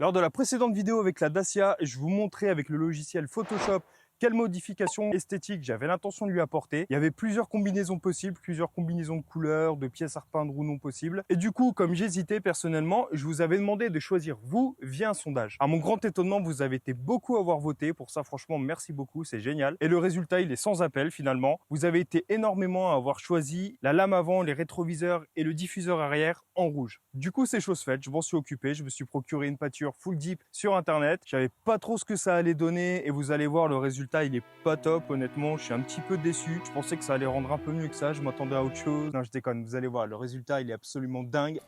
Lors de la précédente vidéo avec la Dacia, je vous montrais avec le logiciel Photoshop quelle modification esthétique j'avais l'intention de lui apporter. Il y avait plusieurs combinaisons possibles, plusieurs combinaisons de couleurs, de pièces à repeindre ou non possibles. Et du coup, comme j'hésitais personnellement, je vous avais demandé de choisir vous via un sondage. À mon grand étonnement, vous avez été beaucoup à avoir voté. Pour ça, franchement, merci beaucoup, c'est génial. Et le résultat, il est sans appel finalement. Vous avez été énormément à avoir choisi la lame avant, les rétroviseurs et le diffuseur arrière en rouge. Du coup, c'est chose faite, je m'en suis occupé. Je me suis procuré une peinture full deep sur internet. Je savais pas trop ce que ça allait donner et vous allez voir le résultat. Il est pas top, honnêtement, je suis un petit peu déçu. Je pensais que ça allait rendre un peu mieux que ça, je m'attendais à autre chose. Non, je déconne, vous allez voir, le résultat, il est absolument dingue.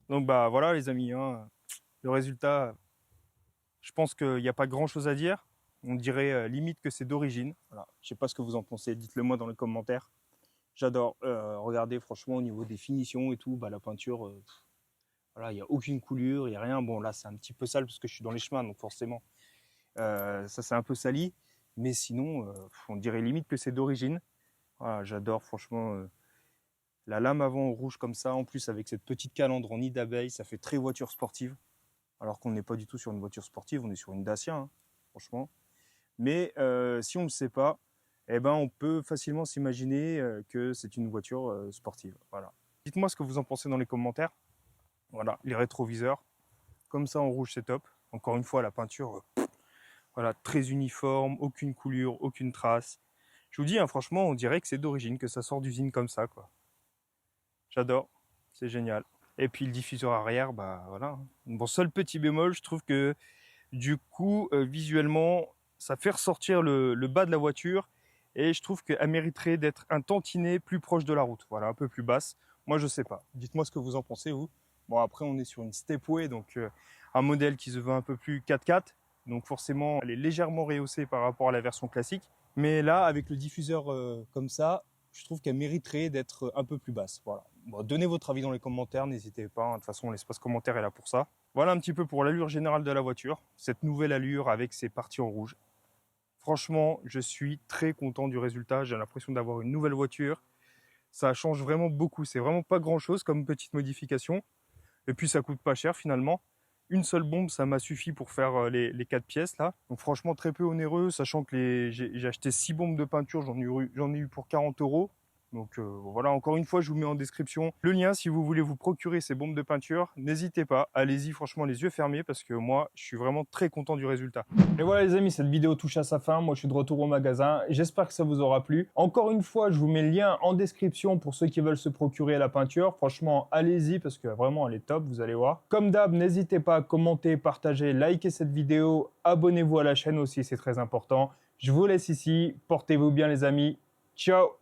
Donc bah voilà les amis, hein, le résultat, je pense qu'il n'y a pas grand chose à dire. On dirait limite que c'est d'origine. Voilà. Je sais pas ce que vous en pensez, dites-le moi dans les commentaires. J'adore. Regardez franchement au niveau des finitions et tout, bah, la peinture, voilà, il n'y a aucune coulure, il n'y a rien. Bon là c'est un petit peu sale parce que je suis dans les chemins, donc forcément ça c'est un peu sali. Mais sinon, on dirait limite que c'est d'origine. Voilà, j'adore franchement. La lame avant en rouge comme ça, en plus avec cette petite calandre en nid d'abeille, ça fait très voiture sportive. Alors qu'on n'est pas du tout sur une voiture sportive, on est sur une Dacia, hein, franchement. Mais si on ne le sait pas, eh ben, on peut facilement s'imaginer que c'est une voiture sportive. Voilà. Dites-moi ce que vous en pensez dans les commentaires. Voilà, les rétroviseurs, comme ça en rouge, c'est top. Encore une fois, la peinture, voilà, très uniforme, aucune coulure, aucune trace. Je vous dis, hein, franchement, on dirait que c'est d'origine, que ça sort d'usine comme ça, quoi. J'adore, c'est génial. Et puis le diffuseur arrière, bah voilà. Bon, seul petit bémol, je trouve que du coup, visuellement, ça fait ressortir le bas de la voiture et je trouve qu'elle mériterait d'être un tantinet plus proche de la route, voilà, un peu plus basse. Moi, je sais pas. Dites-moi ce que vous en pensez, vous. Bon, après, on est sur une Stepway, donc un modèle qui se veut un peu plus 4x4. Donc forcément, elle est légèrement rehaussée par rapport à la version classique. Mais là, avec le diffuseur comme ça, je trouve qu'elle mériterait d'être un peu plus basse. Voilà. Bon, donnez votre avis dans les commentaires, n'hésitez pas. De toute façon, l'espace commentaire est là pour ça. Voilà un petit peu pour l'allure générale de la voiture. Cette nouvelle allure avec ses parties en rouge. Franchement, je suis très content du résultat. J'ai l'impression d'avoir une nouvelle voiture. Ça change vraiment beaucoup. C'est vraiment pas grand chose comme petite modification. Et puis ça coûte pas cher finalement. Une seule bombe, ça m'a suffi pour faire les 4 pièces là. Donc franchement très peu onéreux, sachant que j'ai acheté 6 bombes de peinture, j'en ai eu pour 40 €. Donc voilà, encore une fois, je vous mets en description le lien si vous voulez vous procurer ces bombes de peinture. N'hésitez pas, allez-y franchement les yeux fermés parce que moi, je suis vraiment très content du résultat. Et voilà les amis, cette vidéo touche à sa fin. Moi, je suis de retour au magasin. J'espère que ça vous aura plu. Encore une fois, je vous mets le lien en description pour ceux qui veulent se procurer la peinture. Franchement, allez-y parce que vraiment, elle est top, vous allez voir. Comme d'hab, n'hésitez pas à commenter, partager, liker cette vidéo. Abonnez-vous à la chaîne aussi, c'est très important. Je vous laisse ici. Portez-vous bien les amis. Ciao!